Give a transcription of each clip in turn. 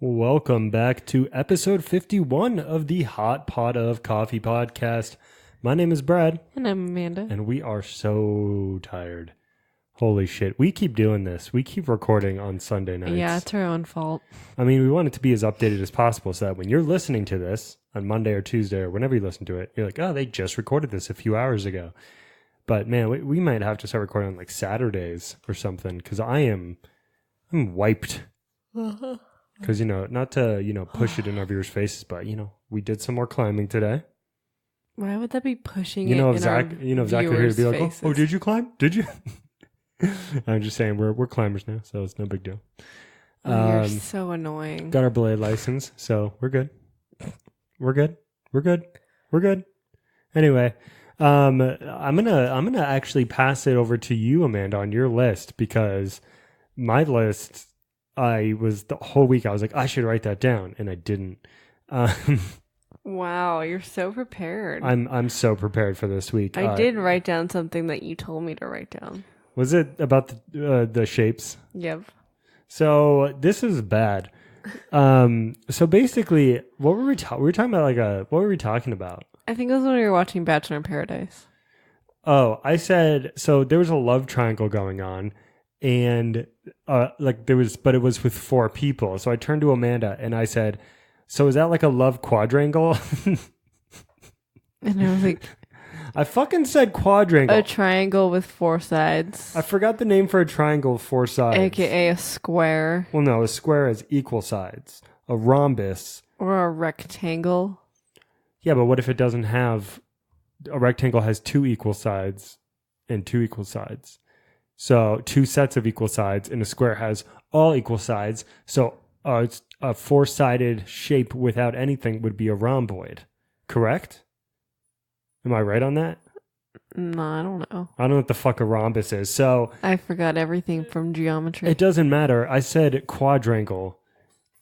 Welcome back to episode 51 of the Hot Pot of Coffee podcast. My name is Brad. And I'm Amanda. And we are so tired. Holy shit. We keep doing this. We keep recording on Sunday nights. Yeah, it's our own fault. I mean, we want it to be as updated as possible so that when you're listening to this on Monday or Tuesday or whenever you listen to it, you're like, oh, they just recorded this a few hours ago. But man, we might have to start recording on like Saturdays or something because I'm wiped. Because, not to, push it in our viewers' faces, but, we did some more climbing today. Why would that be pushing it in Zach, our Zach would here to be like, faces? oh, did you climb? Did you? I'm just saying, we're climbers now, so it's no big deal. You're so annoying. Got our belay license, so we're good. We're good. Anyway, I'm gonna actually pass it over to you, Amanda, on your list, because my list, the whole week I was like, I should write that down, and I didn't. Wow, you're so prepared. I'm so prepared for this week. I did write down something that you told me to write down. Was it about the shapes? Yep. So this is bad. So basically, what were we talking about? What were we talking about? I think it was when we were watching Bachelor in Paradise. Oh, I said, so there was a love triangle going on. And but it was with 4 people. So I turned to Amanda and I said, so is that like a love quadrangle? And I was like, I fucking said quadrangle. a triangle with 4 sides. I forgot the name for a triangle with 4 sides. AKA a square. Well, no, a square has equal sides. A rhombus. Or a rectangle. Yeah, but what if it doesn't have... A rectangle has 2 equal sides and 2 equal sides. So 2 sets of equal sides, and a square has all equal sides. So it's a 4-sided shape without anything would be a rhomboid. Correct? Am I right on that? No, I don't know. I don't know what the fuck a rhombus is. So I forgot everything from geometry. it doesn't matter. I said quadrangle,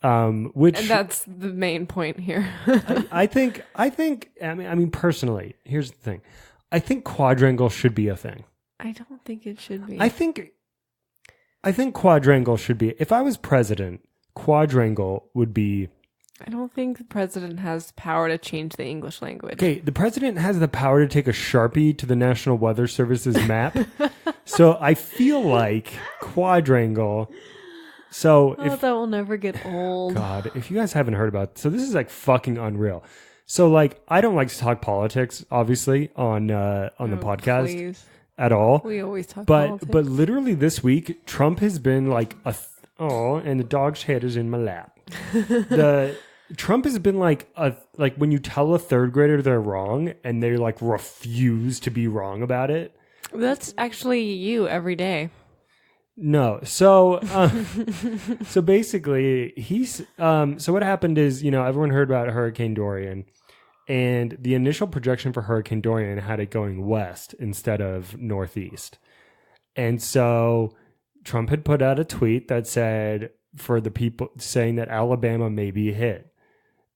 which... And that's the main point here. I think, I mean, personally, here's the thing. I think quadrangle should be a thing. I don't think it should be. I think quadrangle should be... If I was president, quadrangle would be... I don't think the president has power to change the English language. Okay, the president has the power to take a Sharpie to the National Weather Service's map. So I feel like quadrangle... So that will never get old. God, if you guys haven't heard about... So this is like fucking unreal. So like, I don't like to talk politics, obviously, on the podcast. Please. At all. We always talk politics. But literally this week, Trump has been like and the dog's head is in my lap. Trump has been like when you tell a 3rd grader they're wrong and they like refuse to be wrong about it. That's actually you every day. No. So so basically he's so what happened is, everyone heard about Hurricane Dorian. And the initial projection for Hurricane Dorian had it going west instead of northeast. And so Trump had put out a tweet that said, for the people saying that Alabama may be hit.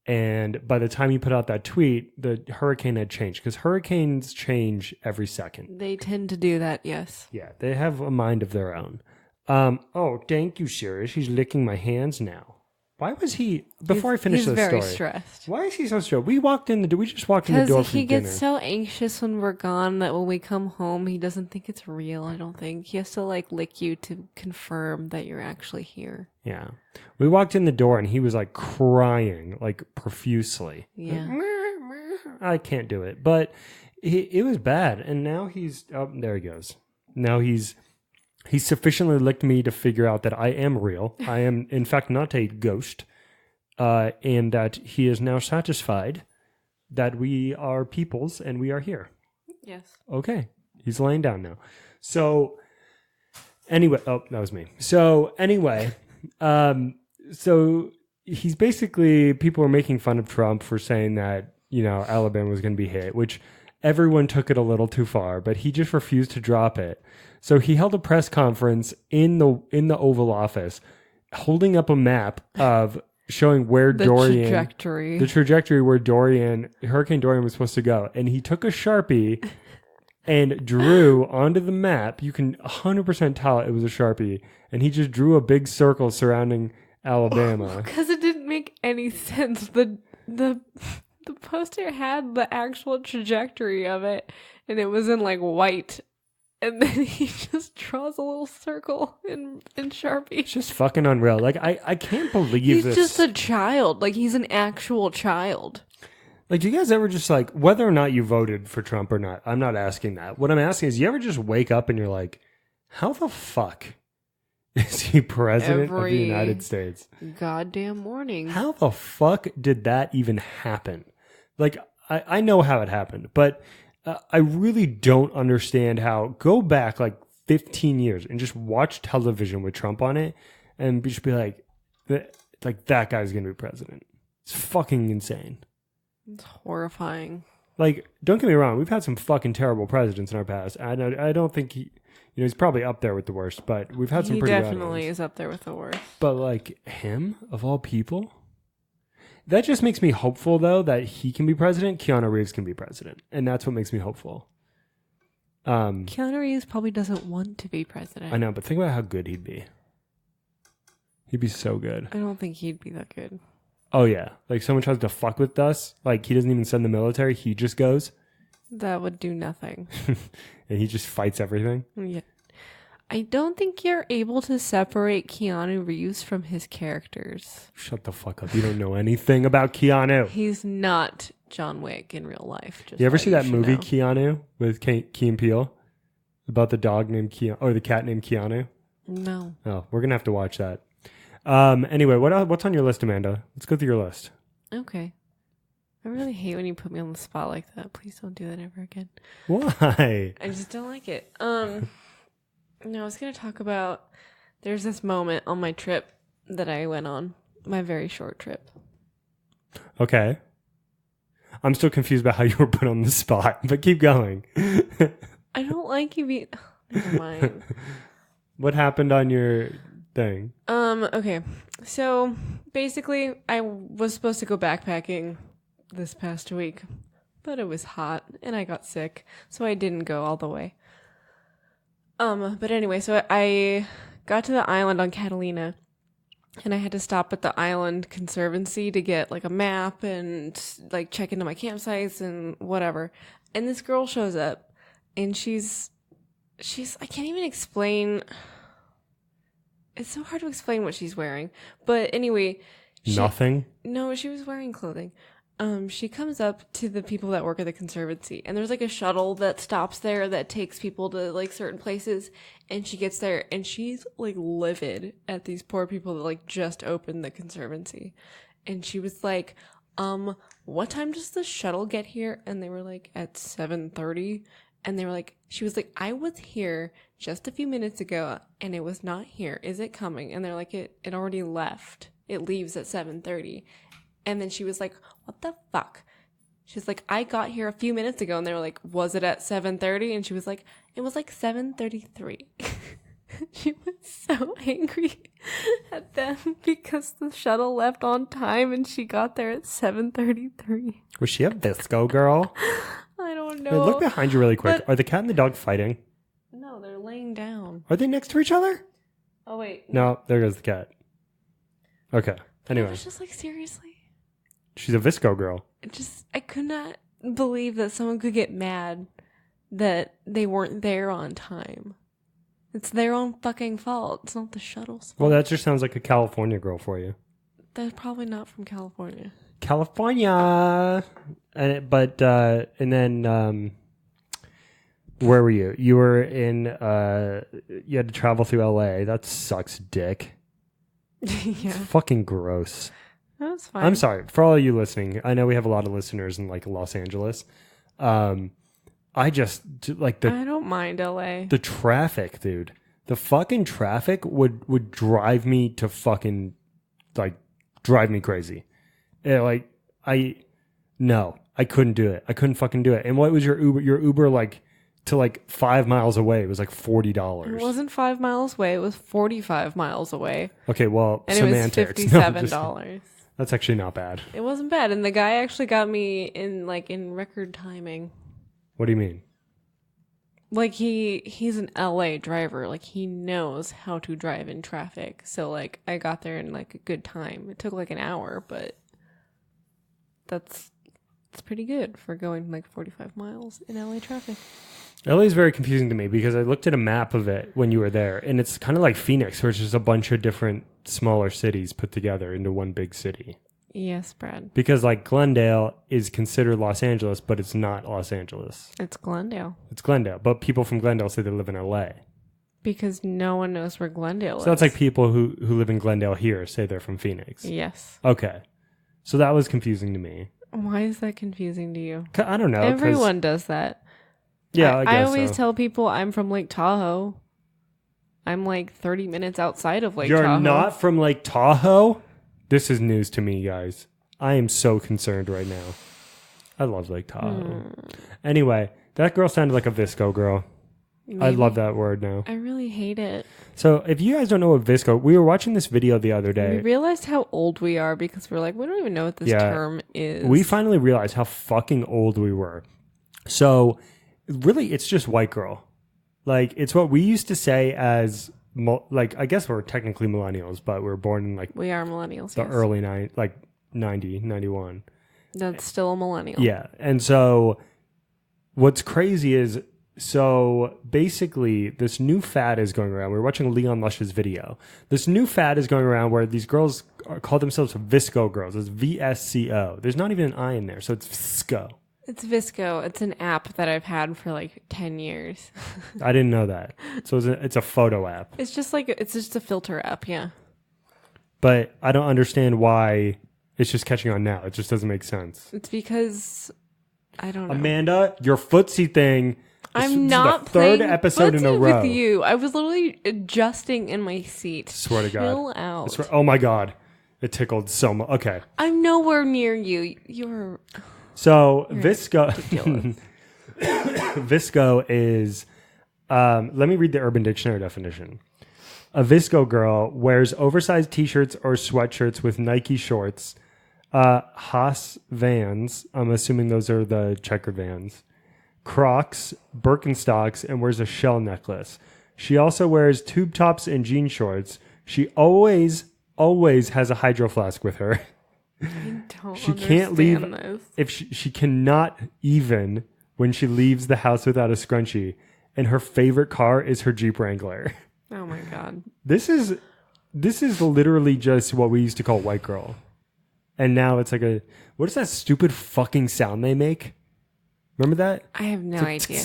And by the time he put out that tweet, the hurricane had changed, because hurricanes change every second. They tend to do that, yes. Yeah, they have a mind of their own. Oh, thank you, Sirius. He's licking my hands now. Why was he... Before I finish this story... He's very stressed. Why is he so stressed? We just walked in the door for dinner. Because he gets so anxious when we're gone that when we come home, he doesn't think it's real, I don't think. He has to, lick you to confirm that you're actually here. Yeah. We walked in the door and he was, crying, profusely. Yeah. I can't do it. But it was bad. And now he's... Oh, there he goes. Now he's sufficiently licked me to figure out that I am real. I am, in fact, not a ghost. And that he is now satisfied that we are peoples and we are here. Yes. Okay. He's laying down now. So, anyway. Oh, that was me. So, anyway. So, he's basically... People were making fun of Trump for saying that, Alabama was going to be hit, which everyone took it a little too far, but he just refused to drop it. So he held a press conference in the Oval Office, holding up a map of showing where the trajectory where Hurricane Dorian was supposed to go. And he took a Sharpie and drew onto the map. You can 100% tell it was a Sharpie. And he just drew a big circle surrounding Alabama. Because it didn't make any sense. The poster had the actual trajectory of it, and it was in like white. And then he just draws a little circle in Sharpie. It's just fucking unreal. Like, I can't believe He's this. just a child. Like, he's an actual child. Like, do you guys ever just like, whether or not you voted for Trump or not, I'm not asking that. What I'm asking is, you ever just wake up and you're like, how the fuck is he president of the United States? Goddamn morning. How the fuck did that even happen? Like, I know how it happened, but I really don't understand how. Go back like 15 years and just watch television with Trump on it and just be like that guy's going to be president. It's fucking insane. It's horrifying. Like, don't get me wrong. We've had some fucking terrible presidents in our past. I don't think he's probably up there with the worst, but we've had some pretty bad ones. He definitely is up there with the worst. But like him, of all people, that just makes me hopeful, though, that he can be president. Keanu Reeves can be president. And that's what makes me hopeful. Keanu Reeves probably doesn't want to be president. I know, but think about how good he'd be. He'd be so good. I don't think he'd be that good. Oh, yeah. Like, someone tries to fuck with us. Like, he doesn't even send the military. He just goes. That would do nothing. And he just fights everything. Yeah. I don't think you're able to separate Keanu Reeves from his characters. Shut the fuck up. You don't know anything about Keanu. He's not John Wick in real life. You ever see that movie, Keanu, with Key and Peele? About the dog named Keanu, or the cat named Keanu? No. Oh, we're going to have to watch that. Anyway, what's on your list, Amanda? Let's go through your list. Okay. I really hate when you put me on the spot like that. Please don't do that ever again. Why? I just don't like it. No, I was going to talk about, there's this moment on my trip that I went on, my very short trip. Okay. I'm still confused about how you were put on the spot, but keep going. I don't like you being, never mind. What happened on your thing? Okay. So basically I was supposed to go backpacking this past week, but it was hot and I got sick, so I didn't go all the way. But anyway, so I got to the island on Catalina and I had to stop at the island conservancy to get like a map and like check into my campsites and whatever. And this girl shows up and she's I can't even explain. It's so hard to explain what she's wearing. But anyway, Nothing? No, she was wearing clothing. She comes up to the people that work at the conservancy, and there's like a shuttle that stops there that takes people to like certain places, and she gets there and she's like livid at these poor people that like just opened the conservancy. And she was like, what time does the shuttle get here? And they were like, at 7:30. And they were like, she was like, I was here just a few minutes ago and it was not here. Is it coming? And they're like, it already left. It leaves at 7:30. And then she was like, what the fuck? She's like, I got here a few minutes ago. And they were like, was it at 7:30? And she was like, it was like 7:33. She was so angry at them because the shuttle left on time and she got there at 7:33. Was she a VSCO girl? I don't know. Wait, look behind you really quick. But- Are the cat and the dog fighting? No, they're laying down. Are they next to each other? Oh, wait. No, there goes the cat. Okay. I Anyway, was just like, seriously? she's a VSCO girl. I could not believe that someone could get mad that they weren't there on time. It's their own fucking fault. It's not the shuttle's fault. Well, that just sounds like a California girl for you. They're probably not from California. California. And then where were you? You were in you had to travel through LA. That sucks dick. Yeah. It's fucking gross. That's fine. I'm sorry for all of you listening. I know we have a lot of listeners in like Los Angeles. I just like I don't mind LA. the traffic, dude. The fucking traffic would drive me to fucking like drive me crazy. I couldn't do it. I couldn't fucking do it. And what was your Uber? Your Uber like to like 5 miles away. It was like $40. It wasn't 5 miles away. It was 45 miles away. Okay, well, And semantics. it was $57. That's actually not bad. It wasn't bad. And the guy actually got me in record timing. What do you mean? Like he's an LA driver. Like he knows how to drive in traffic. So like I got there in like a good time. It took like an hour, but it's pretty good for going like 45 miles in LA traffic. LA is very confusing to me because I looked at a map of it when you were there, and it's kind of like Phoenix, where it's just a bunch of different smaller cities put together into one big city. Yes, Brad. Because like Glendale is considered Los Angeles, but it's not Los Angeles. It's Glendale. It's Glendale, but people from Glendale say they live in LA. Because no one knows where Glendale is. So that's like people who live in Glendale here say they're from Phoenix. Yes. Okay. So that was confusing to me. Why is that confusing to you? I don't know. Everyone does that. Yeah, I guess I always so. tell people I'm from Lake Tahoe. I'm like 30 minutes outside of Lake Tahoe. You're not from Lake Tahoe? This is news to me, guys. I am so concerned right now. I love Lake Tahoe. Anyway, that girl sounded like a VSCO girl. Maybe. I love that word now. I really hate it. So if you guys don't know what VSCO, we were watching this video the other day. We realized how old we are because we're like, we don't even know what this term is. We finally realized how fucking old we were. So really, it's just white girl. Like, it's what we used to say as, like, I guess we're technically millennials, but we were born in, like, we are millennials. The early 90, 91. That's still a millennial. Yeah. And so what's crazy is, so basically this new fad is going around. We were watching Leon Lush's video. This new fad is going around where these girls call themselves VSCO girls. It's VSCO. There's not even an I in there. So it's VSCO. It's VSCO. It's an app that I've had for like 10 years. I didn't know that. So it's a photo app. It's just a filter app. Yeah. But I don't understand why it's just catching on now. It just doesn't make sense. It's because I don't know. Amanda, your footsie thing. I'm not the playing third episode in a row with you. I was literally adjusting in my seat. Swear to God. Chill out. Oh my God. It tickled so much. Okay. I'm nowhere near you. You're VSCO. VSCO is, let me read the Urban Dictionary definition. A VSCO girl wears oversized t-shirts or sweatshirts with Nike shorts, Haas Vans, I'm assuming those are the checker Vans, Crocs, Birkenstocks, and wears a shell necklace. She also wears tube tops and jean shorts. She always has a hydro flask with her. She can't leave this. If she cannot even when she leaves the house without a scrunchie, and her favorite car is her Jeep Wrangler. Oh my God. This is literally just what we used to call white girl. And now it's like what is that stupid fucking sound they make? Remember that? I have no idea.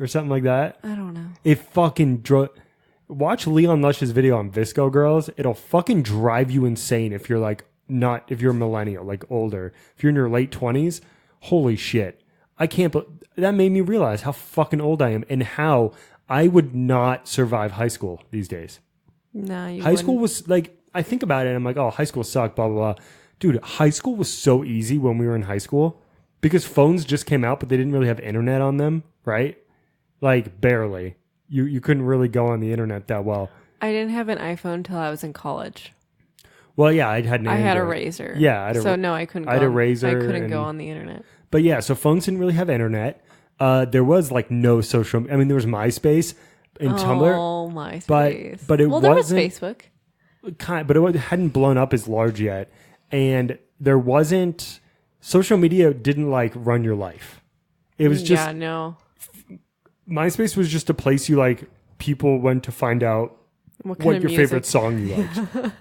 Or something like that. I don't know. It fucking watch Leon Lush's video on VSCO girls. It'll fucking drive you insane if you're like if you're a millennial, like older. If you're in your late 20s, holy shit. That made me realize how fucking old I am and how I would not survive high school these days. No, you High school was like, I think about it and I'm like, oh, high school sucked, blah, blah, blah. Dude, high school was so easy when we were in high school because phones just came out, but they didn't really have internet on them, right? Like, barely. You couldn't really go on the internet that well. I didn't have an iPhone until I was in college. Well, yeah, I had a Razor. Yeah, I couldn't. I had a Razor. I couldn't go on the internet. But yeah, so phones didn't really have internet. There was like no social. I mean, there was MySpace and Tumblr. Oh, MySpace. But it wasn't. There was Facebook. But it hadn't blown up as large yet, and there wasn't. Social media didn't like run your life. It was just MySpace was just a place you like. People went to find out what your favorite song you liked.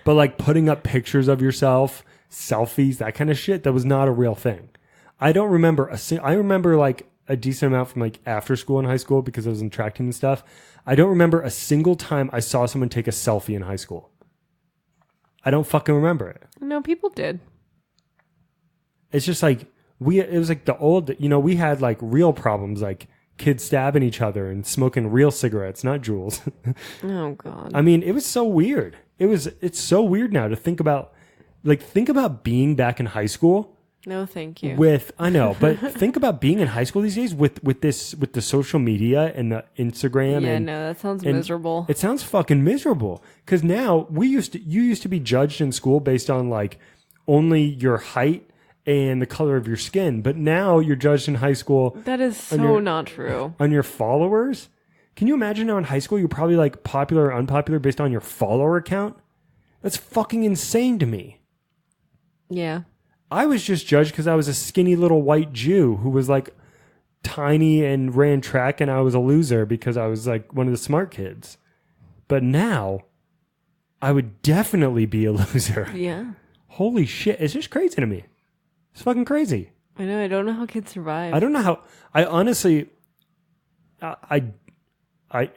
But like putting up pictures of yourself, selfies, that kind of shit, that was not a real thing. I don't remember I remember like a decent amount from like after school and high school because I was in track team and stuff. I don't remember a single time I saw someone take a selfie in high school. I don't fucking remember it. No, people did. It's just like it was like the old, we had like real problems, like kids stabbing each other and smoking real cigarettes, not Juuls. Oh God. I mean, it was so weird. It's so weird now to think about being back in high school. No, thank you. I know, but think about being in high school these days with the social media and the Instagram. Yeah, no, that sounds miserable. It sounds fucking miserable. Because now you used to be judged in school based on like only your height and the color of your skin. But now you're judged in high school That is so not true. on your followers. Can you imagine now in high school you're probably like popular or unpopular based on your follower count? That's fucking insane to me. Yeah. I was just judged because I was a skinny little white Jew who was like tiny and ran track, and I was a loser because I was like one of the smart kids. But now I would definitely be a loser. Yeah. Holy shit. It's just crazy to me. It's fucking crazy. I know. I don't know how kids survive. I don't know how. I honestly, I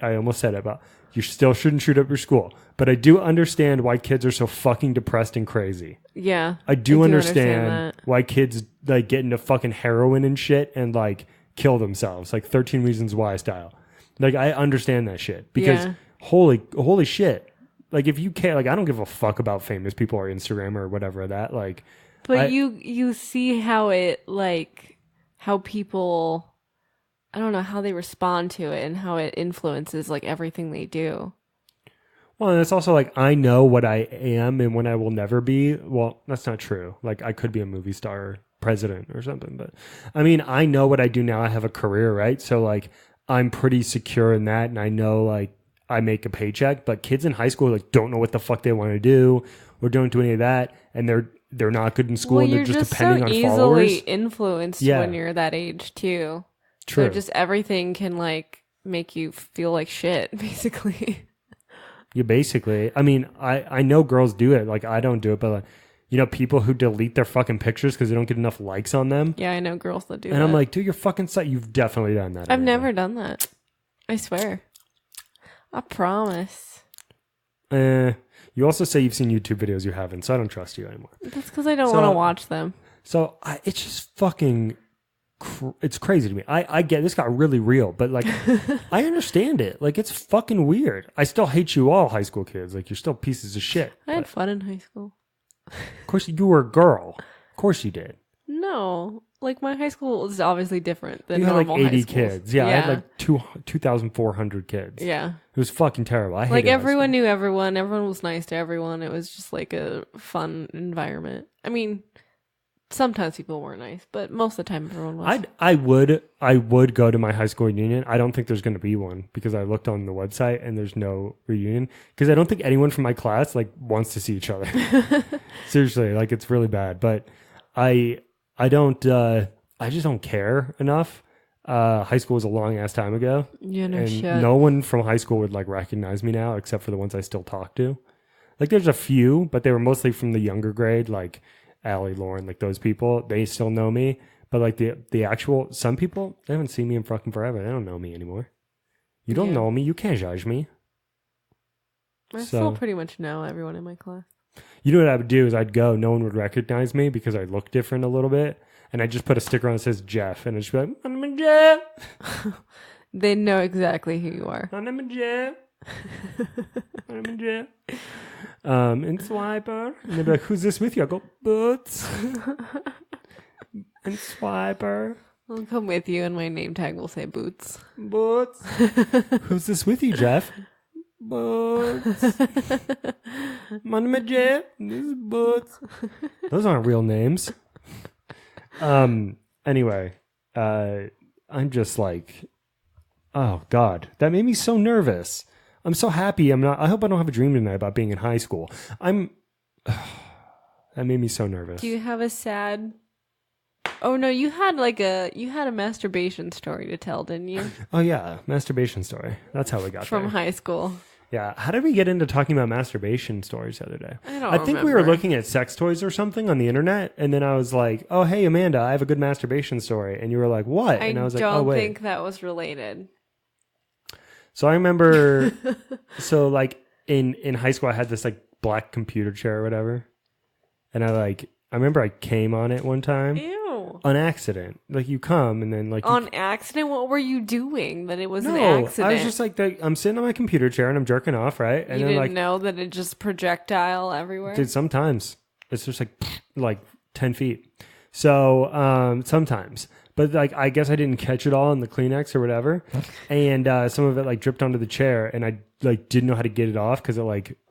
almost said it about you still shouldn't shoot up your school, but I do understand why kids are so fucking depressed and crazy. Yeah. I do understand why kids like get into fucking heroin and shit and like kill themselves, like 13 Reasons Why style. Like I understand that shit because holy shit. Like if you care, like I don't give a fuck about famous people or Instagram or whatever that like. But you see how it like how people, I don't know how they respond to it and how it influences like everything they do. Well, and it's also like I know what I am and what I will never be. Well, that's not true. Like I could be a movie star, or president or something, but I mean, I know what I do now. I have a career, right? So like I'm pretty secure in that, and I know like I make a paycheck. But kids in high school like don't know what the fuck they want to do or don't do any of that, and they're not good in school, and they're just depending on followers. You're just so easily influenced when you're that age too. True. So just everything can like make you feel like shit, basically. You basically, I mean, I know girls do it. Like I don't do it, but like, you know, people who delete their fucking pictures because they don't get enough likes on them. Yeah, I know girls that do that. And I'm like, dude, you're fucking site. You've definitely done that. I've never done that. I swear. I promise. You also say you've seen YouTube videos you haven't, so I don't trust you anymore. That's because I don't want to watch them. So it's just fucking, it's crazy to me. I get this got really real, but like, I understand it. Like, it's fucking weird. I still hate you all, high school kids. Like, you're still pieces of shit. I had fun in high school. Of course, you were a girl. Of course you did. No. Like, my high school was obviously different than you had normal like 80 high schools. kids. Yeah, I had like 2,400 kids. Yeah. It was fucking terrible. I hated like, everyone knew everyone. Everyone was nice to everyone. It was just like a fun environment. I mean, sometimes people weren't nice, but most of the time everyone was. I would go to my high school reunion. I don't think there's going to be one because I looked on the website and there's no reunion because I don't think anyone from my class like wants to see each other. Seriously, like it's really bad. But I just don't care enough. High school was a long ass time ago. Yeah, no and shit. No one from high school would like recognize me now except for the ones I still talk to. Like there's a few, but they were mostly from the younger grade, like Allie, Lauren, like those people. They still know me. But like the actual, some people, they haven't seen me in fucking forever. They don't know me anymore. You don't know me. You can't judge me. I still pretty much know everyone in my class. You know what I would do is I'd go, no one would recognize me because I look different a little bit. And I just put a sticker on that says Jeff. And I'd just be like, I'm Jeff. They know exactly who you are. I'm Jeff. I'm Jeff. And Swiper. And they'd be like, who's this with you? I go, Boots. And Swiper. I'll come with you and my name tag will say Boots. Boots. Who's this with you, Jeff? Boots. My name is Jeff. This is Boots. Those aren't real names. Anyway, I'm just like, oh God, that made me so nervous. I'm so happy. I hope I don't have a dream tonight about being in high school. That made me so nervous. Do you have a sad? Oh no, you had a masturbation story to tell, didn't you? Oh yeah, masturbation story. That's how we got from there. high school. Yeah. How did we get into talking about masturbation stories the other day? I think we were looking at sex toys or something on the internet, and then I was like, "Oh hey Amanda, I have a good masturbation story," and you were like, "What?" And I was like, "Oh wait." I don't think that was related. So I remember, so like in high school, I had this like black computer chair or whatever, and I remember I came on it one time. Ew. On accident. Like you come and then like on accident. What were you doing that it was an No, accident? I was just like I'm sitting on my computer chair and I'm jerking off, right? And you then didn't like know that it just projectile everywhere. Dude, sometimes it's just like 10 feet. So sometimes. But like I guess I didn't catch it all in the Kleenex or whatever, and some of it like dripped onto the chair, and I like didn't know how to get it off because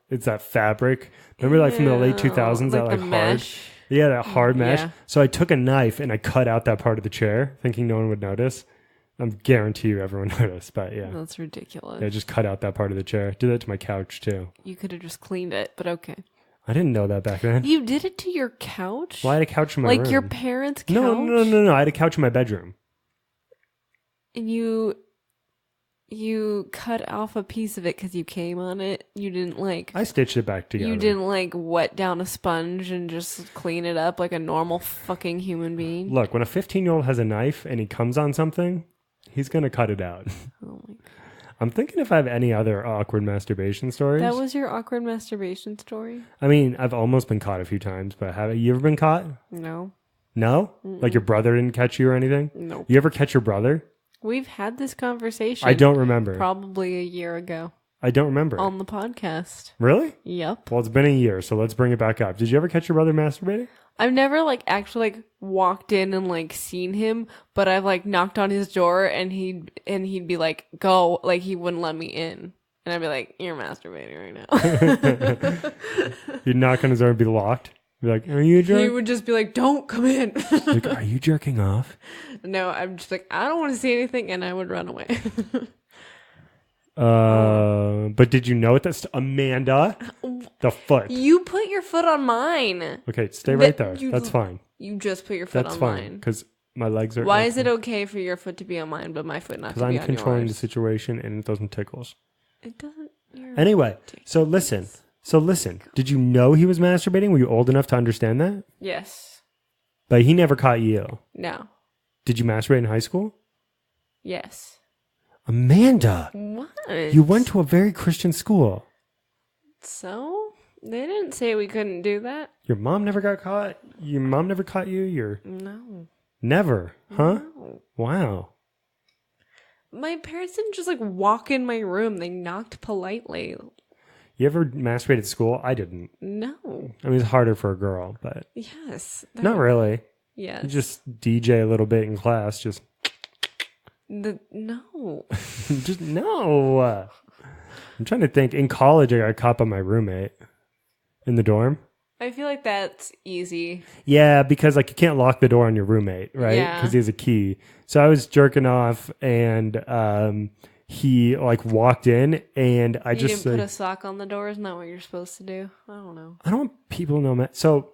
it's that fabric. Remember like from the late 2000s, that like hard. mesh. Yeah, that hard mesh. Yeah. So I took a knife and I cut out that part of the chair, thinking no one would notice. I guarantee you everyone noticed, but yeah. That's ridiculous. Yeah, I just cut out that part of the chair. Did that to my couch too. You could have just cleaned it, but okay. I didn't know that back then. You did it to your couch? Well, I had a couch in my room. Like your parents' couch? No. I had a couch in my bedroom. And you cut off a piece of it because you came on it. You didn't like. I stitched it back together. You didn't like wet down a sponge and just clean it up like a normal fucking human being. Look, when a 15-year-old has a knife and he comes on something, he's gonna cut it out. Oh my God. I'm thinking if I have any other awkward masturbation stories. That was your awkward masturbation story? I mean, I've almost been caught a few times, but have you ever been caught? No. No? Like your brother didn't catch you or anything? Nope. You ever catch your brother? We've had this conversation. I don't remember. Probably a year ago I don't remember. on the podcast. Really? Yep. Well, it's been a year, so let's bring it back up. Did you ever catch your brother masturbating? I've never like actually like walked in and like seen him, but I've like knocked on his door and he'd be like, go, like he wouldn't let me in. And I'd be like, you're masturbating right now. You'd knock on his door and be locked. Be like, are you He jerking? would just be like, don't come in. Like, are you jerking off? No, I'm just like, I don't want to see anything, and I would run away. But did you know it? That's Amanda. The foot. You put your foot on mine. Okay, stay right there. You- That's fine. You just put your foot That's on fine mine. because my legs are. Why is it okay for your foot to be on mine, but my foot not to Because be I'm on controlling the yours? situation and it doesn't tickles. It doesn't. You're Anyway, so listen. Did you know he was masturbating? Were you old enough to understand that? Yes. But he never caught you. No. Did you masturbate in high school? Yes. Amanda, What? you went to a very Christian school. So? They didn't say we couldn't do that. Your mom never got caught? Your mom never caught you? You're No. never, huh? No. Wow. My parents didn't just like walk in my room. They knocked politely. You ever masturbated at school? I didn't. No. I mean, it's harder for a girl, but Yes. not really. Yes. You just DJ a little bit in class. Just No. just no. I'm trying to think. In college, I got caught by my roommate in the dorm. I feel like that's easy. Yeah, because like you can't lock the door on your roommate, right? Yeah. Because he has a key. So I was jerking off, and he like walked in, and I You just didn't put a sock on the door. Isn't that what you're supposed to do? I don't know. I don't want people to know. So,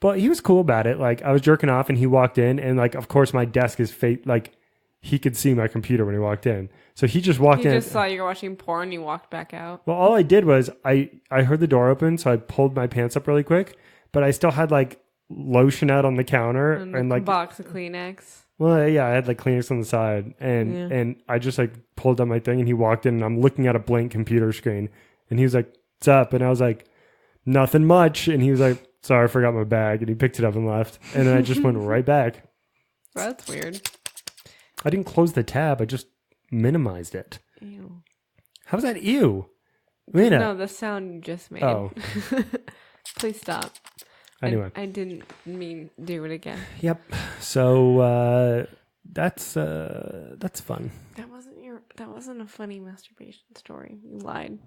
but he was cool about it. Like I was jerking off, and he walked in, and like of course my desk is like he could see my computer when he walked in. So he just walked You in. just saw you were watching porn. You walked back out. Well, all I did was I heard the door open, so I pulled my pants up really quick, but I still had like lotion out on the counter and a like box of Kleenex. well, yeah, I had like Kleenex on the side, and I just like pulled up my thing, and he walked in, and I'm looking at a blank computer screen, and he was like, "What's up?" And I was like, "Nothing much," and he was like, "Sorry, I forgot my bag," and he picked it up and left, and then I just went right back. That's weird. I didn't close the tab; I just minimized it. Ew. How's that ew? Mina. No, the sound you just made. Oh. Please stop. Anyway. I didn't mean do it again. Yep. So that's fun. That wasn't a funny masturbation story. You lied.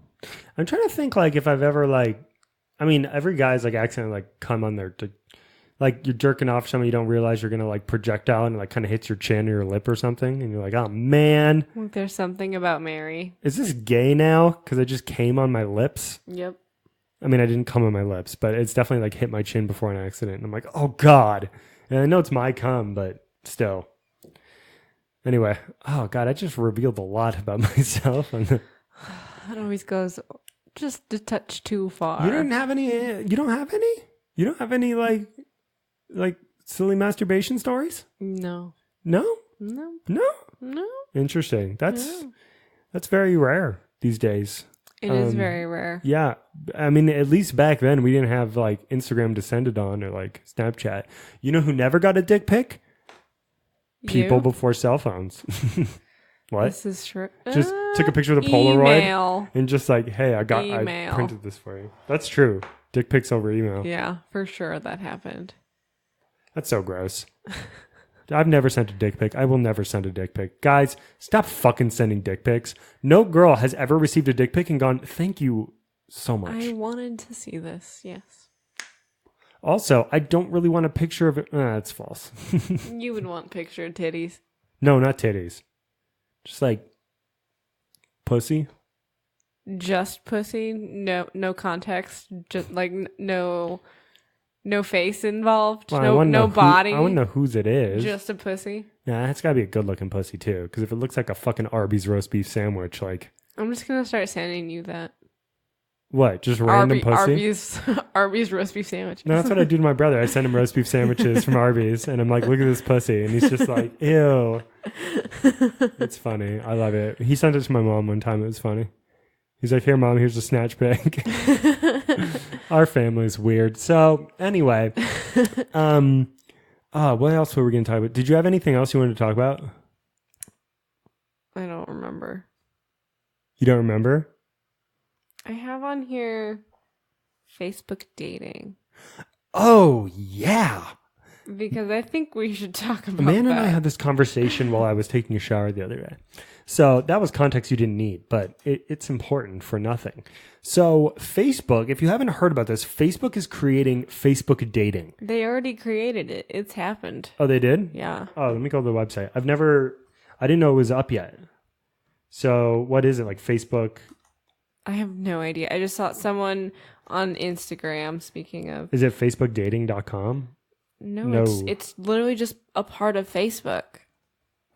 I'm trying to think like if I've ever like, I mean, every guy's like accidentally like come on there to, like you're jerking off something you don't realize you're gonna like projectile and it, like kind of hits your chin or your lip or something, and you're like, oh man, Like there's something about Mary. is this gay now? Because I just came on my lips. Yep. I mean, I didn't come on my lips, but it's definitely like hit my chin before an accident. And I'm like, oh God. And I know it's my cum, but still. Anyway, oh God, I just revealed a lot about myself. It always goes just a touch too far. You don't have any? You don't have any? You don't have any like silly masturbation stories? No. No? No. No? No. Interesting. That's very rare these days. It is very rare. Yeah. I mean, at least back then we didn't have like Instagram descended on or like Snapchat. You know who never got a dick pic? People You? before cell phones. What? This is true. Just took a picture of the Polaroid Email. and just like, hey, I Email. printed this for you. That's true. Dick pics over email. Yeah, for sure that happened. That's so gross. I've never sent a dick pic. I will never send a dick pic. Guys, stop fucking sending dick pics. No girl has ever received a dick pic and gone, thank you so much. I wanted to see this, yes. Also, I don't really want a picture of it. That's false. You would want picture titties. No, not titties. Just like pussy. Just pussy? No context. Just like no face involved. Well, no body. I want to know whose it is. Just a pussy. Yeah, it's got to be a good looking pussy too. Because if it looks like a fucking Arby's roast beef sandwich, like. I'm just gonna start sending you that. What? Just random pussy? Arby's roast beef sandwich. No, that's what I do to my brother. I send him roast beef sandwiches from Arby's, and I'm like, "Look at this pussy," and he's just like, "Ew." It's funny. I love it. He sent it to my mom one time. It was funny. He's like, "Here, mom. Here's a snatch pic." Our family's weird. So anyway, what else were we going to talk about? Did you have anything else you wanted to talk about? I don't remember. You don't remember? I have on here Facebook dating. Oh, yeah. Because I think we should talk about Amanda that. and I had this conversation while I was taking a shower the other day. So that was context you didn't need, but it's important for nothing. So Facebook, if you haven't heard about this, Facebook is creating Facebook dating. They already created it. It's happened. Oh, they did? Yeah. Oh, let me go to the website. I didn't know it was up yet. So what is it, like Facebook? I have no idea. I just saw someone on Instagram, speaking of. Is it facebookdating.com? No. It's literally just a part of Facebook.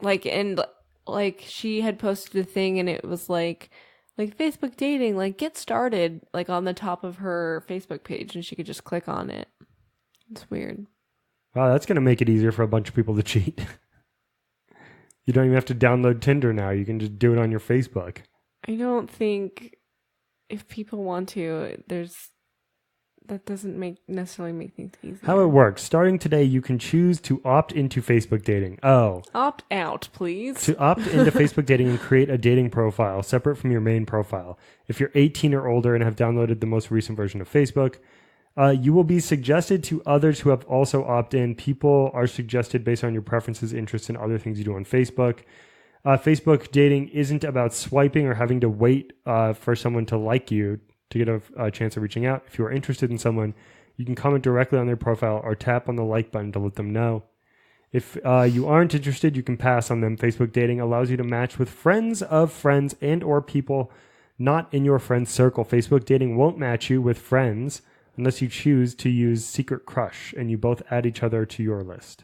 Like she had posted a thing and it was like Facebook dating, like get started, like on the top of her Facebook page, and she could just click on it. It's weird. Wow, that's going to make it easier for a bunch of people to cheat. You don't even have to download Tinder now. You can just do it on your Facebook. I don't think if people want to, that doesn't necessarily make things easier. How it works. Starting today, you can choose to opt into Facebook dating. Opt out, please. To opt into Facebook dating and create a dating profile separate from your main profile. If you're 18 or older and have downloaded the most recent version of Facebook, you will be suggested to others who have also opted in. People are suggested based on your preferences, interests, and other things you do on Facebook. Facebook dating isn't about swiping or having to wait for someone to like you to get a chance of reaching out. If you are interested in someone, you can comment directly on their profile or tap on the like button to let them know. If you aren't interested, you can pass on them. Facebook dating allows you to match with friends of friends and or people not in your friend's circle. Facebook dating won't match you with friends unless you choose to use Secret Crush and you both add each other to your list.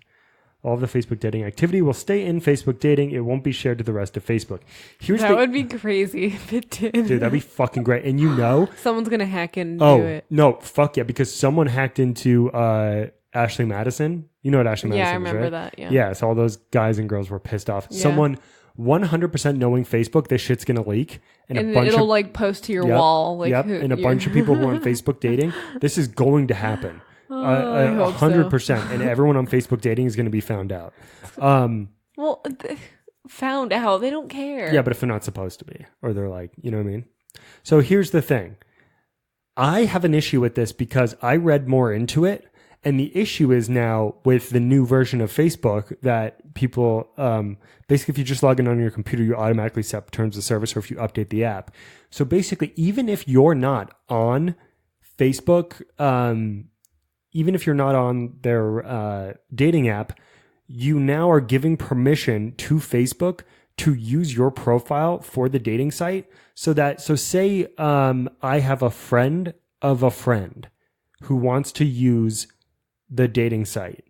All of the Facebook dating activity will stay in Facebook dating. It won't be shared to the rest of Facebook. That would be crazy if it did. Dude, that'd be fucking great. And you know... Someone's going to hack in and do it. No, fuck yeah, because someone hacked into Ashley Madison. You know what Ashley Madison is, Yeah, I remember right? that, yeah. Yeah, so all those guys and girls were pissed off. Yeah. Someone 100% knowing Facebook, this shit's going to leak. And it'll like post to your wall. Like, and a bunch of people who are on Facebook dating. This is going to happen. I hope 100%. And everyone on Facebook dating is going to be found out. Well, found out. They don't care. Yeah, but if they're not supposed to be, or they're like, you know what I mean? So here's the thing. I have an issue with this because I read more into it. And the issue is now with the new version of Facebook that people, basically if you just log in on your computer, you automatically set up terms of service or if you update the app. So basically, even if you're not on Facebook, even if you're not on their dating app, you now are giving permission to Facebook to use your profile for the dating site. So say I have a friend of a friend who wants to use the dating site,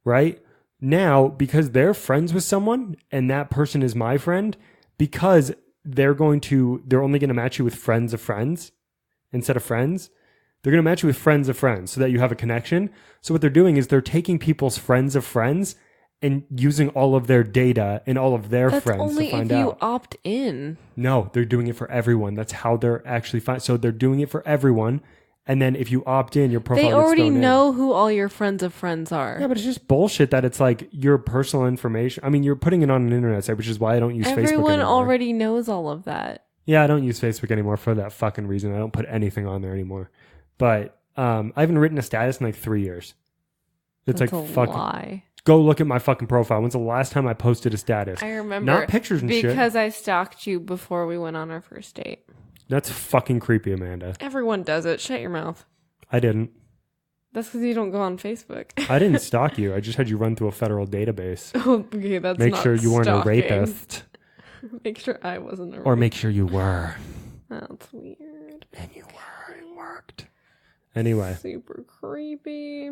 right? Now, because they're friends with someone and that person is my friend, because they're only going to match you with friends of friends instead of friends. They're going to match you with friends of friends so that you have a connection. So what they're doing is they're taking people's friends of friends and using all of their data and all of their friends to find out. That's only if you opt in. No, they're doing it for everyone. That's how they're actually so they're doing it for everyone. And then if you opt in, your profile They gets already thrown in. know who all your friends of friends are. Yeah, but it's just bullshit that it's like your personal information. I mean, you're putting it on an internet site, which is why I don't use Facebook anymore. Everyone already knows all of that. Yeah, I don't use Facebook anymore for that fucking reason. I don't put anything on there anymore. But I haven't written a status in like 3 years. It's That's like a fucking lie. Go look at my fucking profile. When's the last time I posted a status? I remember. Not pictures and shit. Because I stalked you before we went on our first date. That's fucking creepy, Amanda. Everyone does it. Shut your mouth. I didn't. That's because you don't go on Facebook. I didn't stalk you. I just had you run through a federal database. Oh, okay, that's Make not sure you weren't a stalking. rapist. Make sure I wasn't a rapist. Or make sure you were. That's weird. And you were. It worked. Anyway. Super creepy.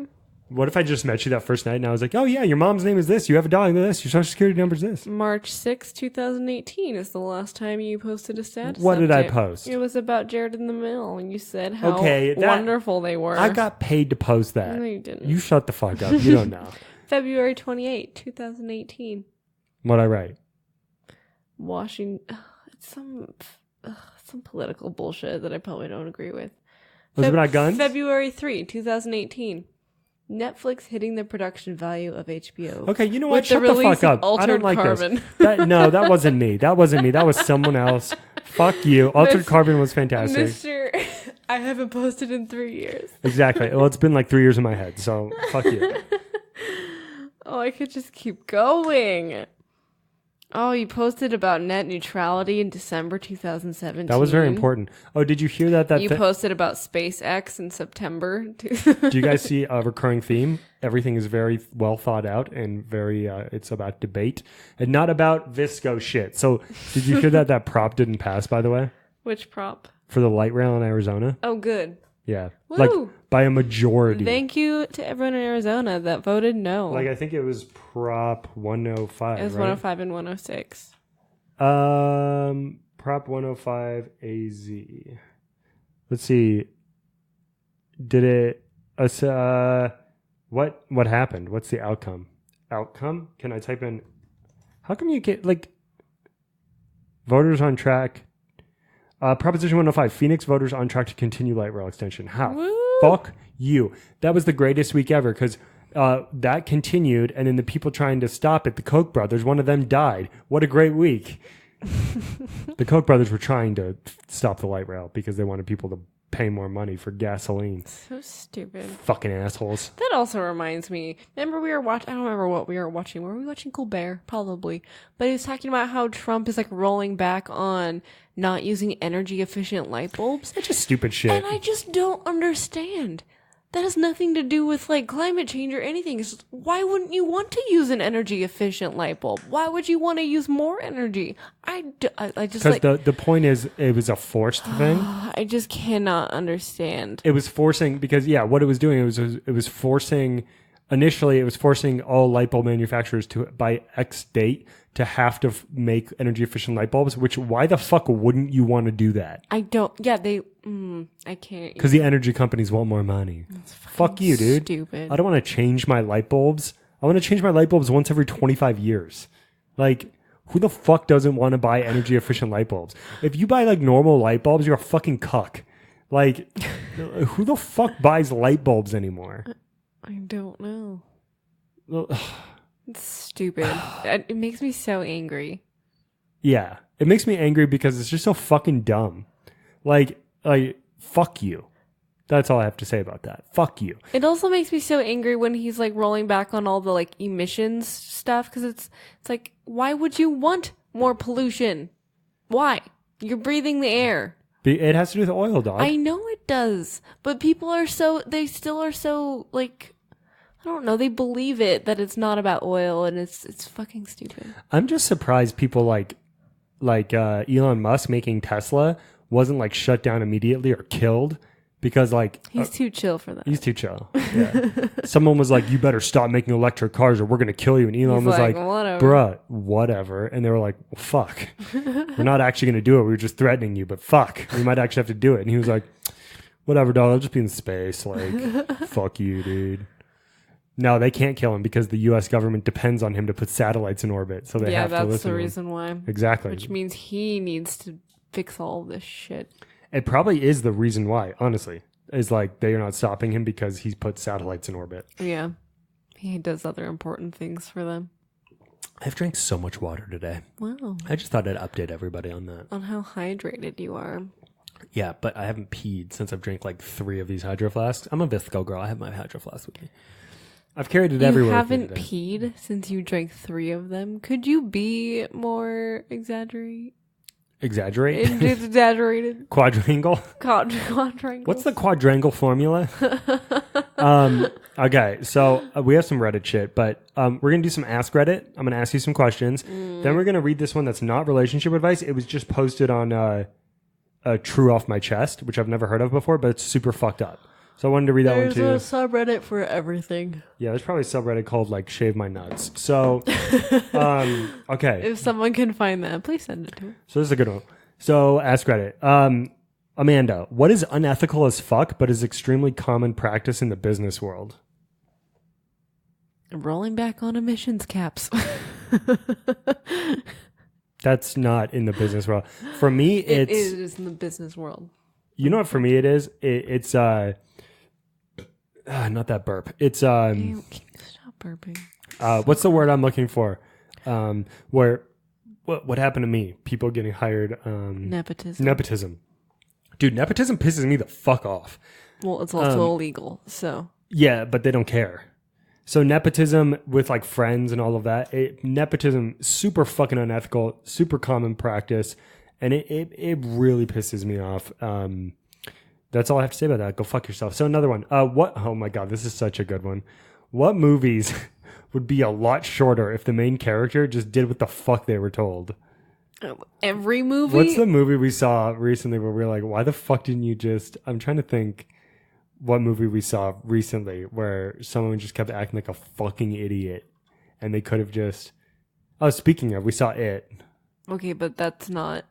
What if I just met you that first night and I was like, oh yeah, your mom's name is this, you have a dog this, your social security number is this. March 6, 2018 is the last time you posted a status What did I update. post? It was about Jared in the Mill, and you said how Okay, wonderful they were. I got paid to post that. No, you didn't. You shut the fuck up. You don't know. February 28, 2018. What'd I write? Washington. It's some political bullshit that I probably don't agree with. Was it about guns? February 3, 2018. Netflix hitting the production value of HBO. Okay, you know what? With Shut the fuck up. I don't like Carbon. this. No, that wasn't me. That wasn't me. That was someone else. Fuck you. Altered Carbon was fantastic. Mr. I haven't posted in 3 years. Exactly. Well, it's been like 3 years in my head, so fuck you. Oh, I could just keep going. Oh, you posted about net neutrality in December 2017. That was very important. Oh, did you hear that? You posted about SpaceX in September. Do you guys see a recurring theme? Everything is very well thought out and very, it's about debate and not about VSCO shit. So did you hear that prop didn't pass, by the way? Which prop? For the light rail in Arizona? Oh, good. Yeah. Woo! Like by a majority. Thank you to everyone in Arizona that voted no. Like I think it was Prop 105. It was right? 105 and 106. Prop 105 AZ. Let's see. Did it? What happened? What's the outcome? Outcome? Can I type in? How come you get like voters on track? Proposition 105, Phoenix voters on track to continue light rail extension. How? Woo! Fuck you. That was the greatest week ever because that continued, and then the people trying to stop it, the Koch brothers, one of them died. What a great week. The Koch brothers were trying to stop the light rail because they wanted people to pay more money for gasoline. So stupid. Fucking assholes. That also reminds me. Remember we were watching, I don't remember what we were watching. Were we watching Colbert? Probably. But he was talking about how Trump is like rolling back on not using energy efficient light bulbs. It's just stupid shit. And I just don't understand. That has nothing to do with like climate change or anything. It's just, why wouldn't you want to use an energy efficient light bulb? Why would you want to use more energy? I just because like, the point is it was a forced thing. I just cannot understand. It was forcing because what it was doing it was forcing initially it was forcing all light bulb manufacturers to by X date to have to make energy efficient light bulbs, which why the fuck wouldn't you want to do that? I don't. Yeah, I can't. Because the energy companies want more money. Fuck you, dude. Stupid. I don't want to change my light bulbs. I want to change my light bulbs once every 25 years. Like, who the fuck doesn't want to buy energy efficient light bulbs? If you buy like normal light bulbs, you're a fucking cuck. Like, who the fuck buys light bulbs anymore? I don't know. Well, It's stupid. It makes me so angry. yeah, it makes me angry because it's just so fucking dumb. Like, fuck you. That's all I have to say about that. Fuck you. It also makes me so angry when he's like rolling back on all the like emissions stuff because it's like, why would you want more pollution? Why? You're breathing the air. It has to do with oil, dog. I know it does, but people are they still are so like, I don't know, they believe it that it's not about oil and it's fucking stupid. I'm just surprised people like Elon Musk making Tesla wasn't like shut down immediately or killed because like He's too chill for that. he's too chill. Yeah. Someone was like, you better stop making electric cars or we're going to kill you. And Elon was like, whatever. bruh, whatever. And they were like, well, fuck, we're not actually going to do it. We were just threatening you, but fuck, we might actually have to do it. And he was like, whatever, dog, I'll just be in space. Like, fuck you, dude. No, they can't kill him because the U.S. government depends on him to put satellites in orbit. So they have to listen that's the to him. reason why. Exactly. Which means he needs to fix all this shit. It probably is the reason why, honestly, is like they are not stopping him because he's put satellites in orbit. Yeah. He does other important things for them. I've drank so much water today. Wow. I just thought I'd update everybody on that. On how hydrated you are. Yeah, but I haven't peed since I've drank like 3 of these hydro flasks. I'm a VSCO girl. I have my hydro flask with me. I've carried it everywhere. You haven't peed since you drank 3 of them? Could you be more exaggerate? Exaggerate. It's exaggerated. Quadrangle. Quadrangle. What's the quadrangle formula? Okay, so we have some Reddit shit, but we're going to do some Ask Reddit. I'm going to ask you some questions. Then we're going to read this one that's not relationship advice. It was just posted on True Off My Chest, which I've never heard of before, but it's super fucked up. So I wanted to read that one too. There's a subreddit for everything. Yeah, there's probably a subreddit called like Shave My Nuts. So, okay. If someone can find that, please send it to me. So this is a good one. So Ask Reddit. Amanda, what is unethical as fuck, but is extremely common practice in the business world? Rolling back on emissions caps. That's not in the business world. For me, It is in the business world. You know what? For me, it is. It's not that burp. It's Ew, stop burping. what's the word I'm looking for? Where what happened to me? People getting hired. Nepotism. Dude, nepotism pisses me the fuck off. Well, it's also illegal, so. Yeah, but they don't care. So nepotism with like friends and all of that. Nepotism, super fucking unethical, super common practice, and it really pisses me off. That's all I have to say about that. Go fuck yourself. So another one. Oh my god, this is such a good one. What movies would be a lot shorter if the main character just did what the fuck they were told? Every movie? What's the movie we saw recently where we were like, why the fuck didn't you just... I'm trying to think what movie we saw recently where someone just kept acting like a fucking idiot and they could have just... Oh, speaking of, we saw It. Okay, but that's not...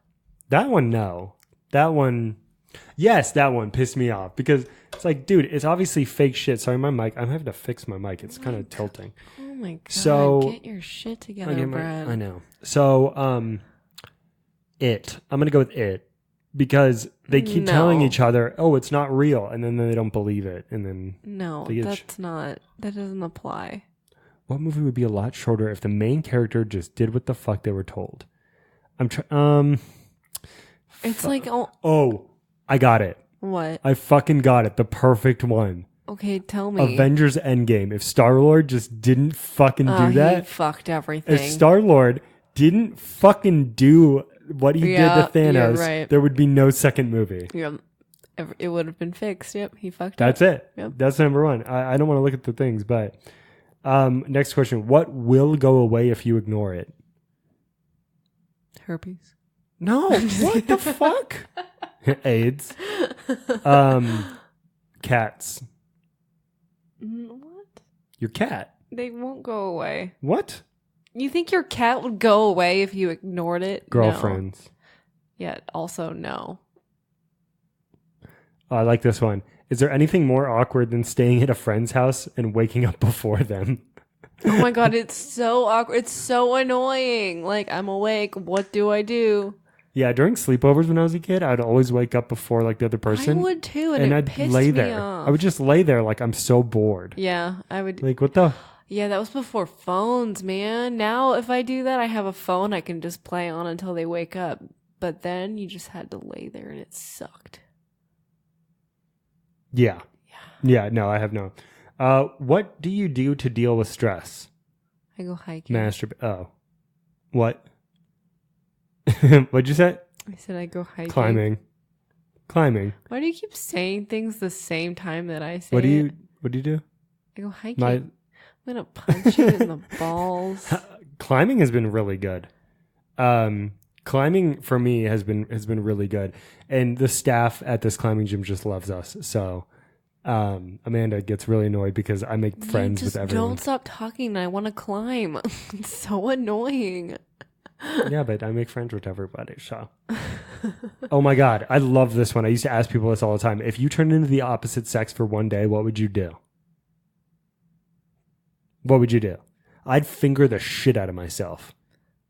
That one, no. That one... Yes, that one pissed me off because it's like, dude, it's obviously fake shit. Sorry, my mic. I'm having to fix my mic. It's kind of tilting. Oh my god. So, get your shit together, Brad. I know. So, It. I'm going to go with It because they keep telling each other, oh, it's not real. And then they don't believe it. And then. No, that's not. That doesn't apply. What movie would be a lot shorter if the main character just did what the fuck they were told? It's like. Oh, I got it. What? I fucking got it. The perfect one. Okay, tell me. Avengers Endgame. If Star-Lord just didn't fucking do that. He fucked everything. If Star-Lord didn't fucking do what he did to Thanos, right. There would be no second movie. Yeah. It would have been fixed. Yep, he fucked That's up. it. Yep. That's number one. I don't want to look at the things, but next question. What will go away if you ignore it? Herpes. No. What the fuck? AIDS. Cats. What? Your cat. They won't go away. What? You think your cat would go away if you ignored it? Girlfriends. No. Yeah, also no. I like this one. Is there anything more awkward than staying at a friend's house and waking up before them? Oh my god, it's so awkward. It's so annoying. Like, I'm awake. What do I do? Yeah, during sleepovers when I was a kid, I'd always wake up before like the other person. I would too, and I'd pissed lay me there. off. I would just lay there like I'm so bored. Yeah, I would. Like, what the? Yeah, that was before phones, man. Now, if I do that, I have a phone I can just play on until they wake up. But then you just had to lay there, and it sucked. Yeah. No, I have no. What do you do to deal with stress? I go hiking. Masturbate. Oh, what? What'd you say? I said I go hiking. Climbing. Why do you keep saying things the same time that I say What do it? you do? I go hiking. I'm gonna punch you in the balls. Climbing has been really good. Climbing for me has been really good, and the staff at this climbing gym just loves us. So, Amanda gets really annoyed because I make friends with everyone. Don't stop talking. I want to climb. It's so annoying. Yeah, but I make friends with everybody. So, oh my god, I love this one. I used to ask people this all the time. If you turned into the opposite sex for one day, what would you do? What would you do? I'd finger the shit out of myself.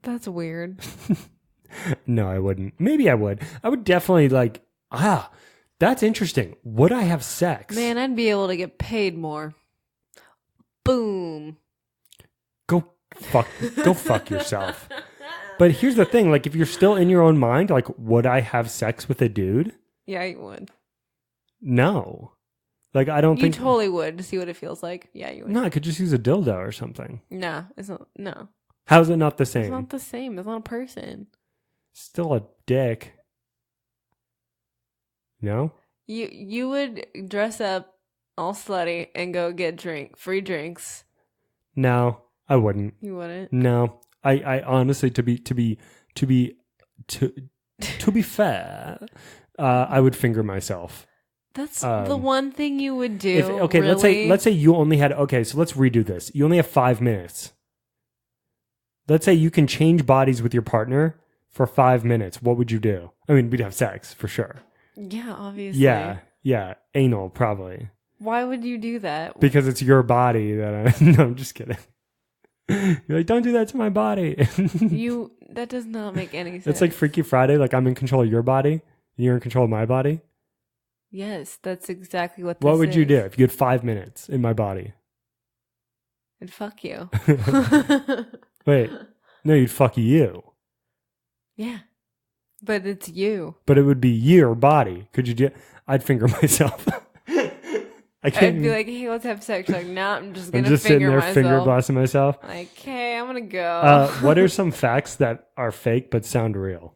That's weird. No, I wouldn't. Maybe I would. I would definitely that's interesting. Would I have sex? Man, I'd be able to get paid more. Boom. Go fuck yourself. But here's the thing, like if you're still in your own mind, like would I have sex with a dude? Yeah, you would. No. Like I don't think you totally would to see what it feels like. Yeah, you would. No, I could just use a dildo or something. Nah, it's not. No. How's it not the same? It's not the same. It's not a person. Still a dick. No? You would dress up all slutty and go get free drinks. No, I wouldn't. You wouldn't? No. I honestly, to be fair, I would finger myself. That's the one thing you would do. Okay, really? let's say you only had, okay, so let's redo this. You only have 5 minutes. Let's say you can change bodies with your partner for 5 minutes. What would you do? I mean, we'd have sex for sure. Yeah, obviously. Yeah. Anal, probably. Why would you do that? Because it's your body that no, I'm just kidding. You're like, don't do that to my body. That does not make any sense. It's like Freaky Friday. Like, I'm in control of your body. You're in control of my body. Yes, that's exactly what this What would is. you do if you had 5 minutes in my body? I'd fuck you. Wait. No, you'd fuck you. Yeah. But it's you. But it would be your body. Could you do I'd finger myself. I can't I'd be like, hey, let's have sex. Like, nah, I'm just going to I'm just sitting finger there myself. finger blasting myself. Like, okay, I'm going to go. What are some facts that are fake but sound real?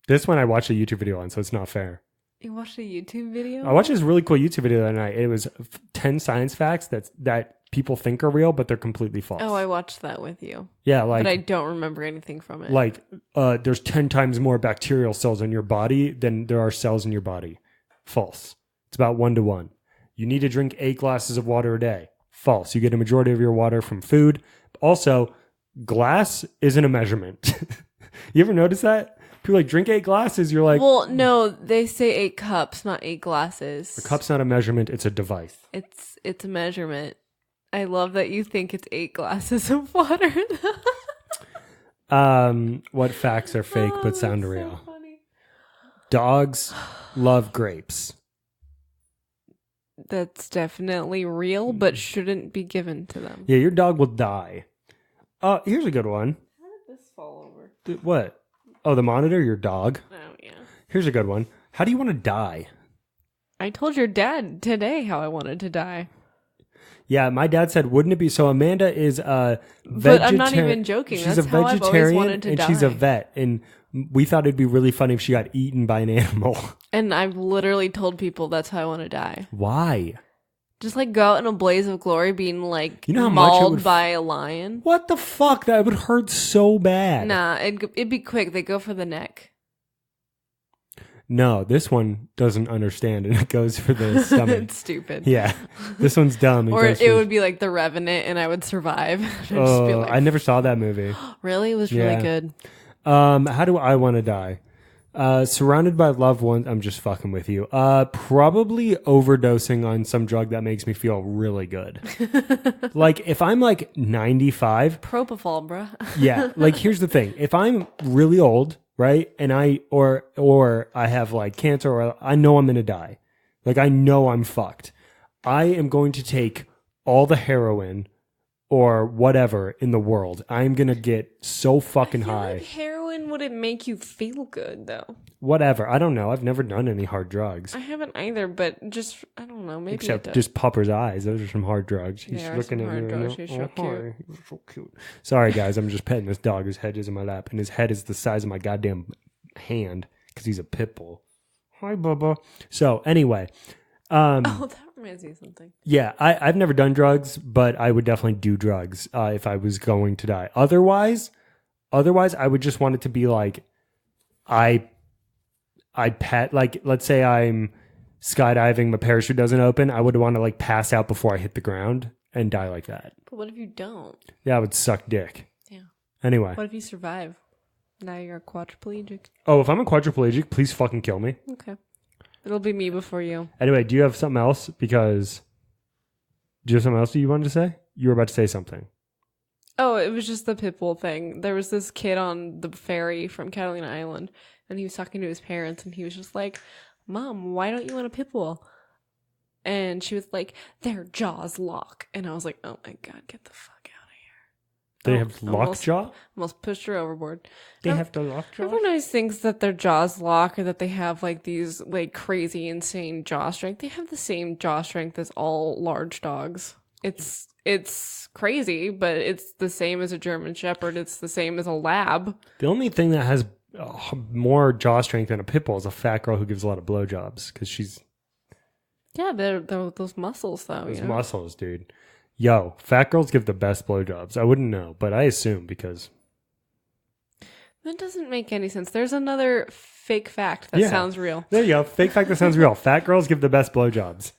This one I watched a YouTube video on, so it's not fair. You watched a YouTube video? I watched this really cool YouTube video the other night. It was 10 science facts that people think are real, but they're completely false. Oh, I watched that with you. Yeah, But I don't remember anything from it. like there's 10 times more bacterial cells in your body than there are cells in your body. False. It's about 1 to 1. You need to drink 8 glasses of water a day. False. You get a majority of your water from food. Also, glass isn't a measurement. You ever notice that? People like, drink 8 glasses. You're like, well, no, they say 8 cups, not 8 glasses. a cup's not a measurement. It's a device. It's a measurement. I love that you think it's 8 glasses of water. What facts are fake but sound that's real? So funny. Dogs love grapes. That's definitely real, but shouldn't be given to them. Yeah, your dog will die. Here's a good one. How did this fall over? What? Oh, the monitor, your dog. Oh, yeah. Here's a good one. How do you want to die? I told your dad today how I wanted to die. Yeah, my dad said, wouldn't it be? So Amanda is a vegetarian. But I'm not even joking. She's That's a how I've always vegetarian wanted to and die. she's a vet. And we thought it'd be really funny if she got eaten by an animal. And I've literally told people that's how I want to die. Why? Just like go out in a blaze of glory being like You know how much it mauled would by a lion. What the fuck? That would hurt so bad. Nah, it'd be quick. They go for the neck. No, this one doesn't understand and it goes for the stomach. It's stupid. Yeah, this one's dumb. Or it would be like The Revenant and I would survive. I'd just be Oh, like, I never saw that movie. really? It was Yeah. really good. How do I want to die? Surrounded by loved ones. I'm just fucking with you. Probably overdosing on some drug that makes me feel really good. Like if I'm like 95. Propofol, bruh. Yeah. Like here's the thing. If I'm really old, right, and or I have like cancer, or I know I'm gonna die. Like I know I'm fucked. I am going to take all the heroin or whatever in the world. I'm gonna get so fucking high. Like heroin wouldn't make you feel good though. Whatever. I don't know. I've never done any hard drugs. I haven't either, but just I don't know. Maybe Except it does. just Pupper's eyes. Those are some hard drugs. He's They are looking some at hard me. drugs. Right He's now. so cute. Hi. He's so cute. Sorry, guys. I'm just petting this dog. His head is in my lap, and his head is the size of my goddamn hand because he's a pit bull. Hi, Bubba. So anyway, Oh, that reminds me of something. yeah, I've never done drugs, but I would definitely do drugs if I was going to die. Otherwise, I would just want it to be like I pet, like let's say I'm skydiving, my parachute doesn't open. I would want to like pass out before I hit the ground and die like that. But what if you don't? Yeah, I would suck dick. Yeah. Anyway. What if you survive? Now you're a quadriplegic. Oh, if I'm a quadriplegic, please fucking kill me. Okay. It'll be me before you. Anyway, do you have something else? Because do you have something else that you wanted to say? You were about to say something. Oh, it was just the pit bull thing. There was this kid on the ferry from Catalina Island, and he was talking to his parents, and he was just like, Mom, why don't you want a pit bull? And she was like, their jaws lock. And I was like, oh my God, get the fuck out of here. They have lockjaw? Almost pushed her overboard. They have the lockjaw? Everyone always thinks that their jaws lock or that they have like these like crazy, insane jaw strength. They have the same jaw strength as all large dogs. It's crazy, but it's the same as a German Shepherd. It's the same as a lab. The only thing that has more jaw strength than a pit bull is a fat girl who gives a lot of blowjobs because she's... Yeah, they're those muscles, though. Those muscles, dude. Yo, fat girls give the best blowjobs. I wouldn't know, but I assume because... That doesn't make any sense. There's another fake fact that sounds real. There you go. Fake fact that sounds real. Fat girls give the best blowjobs.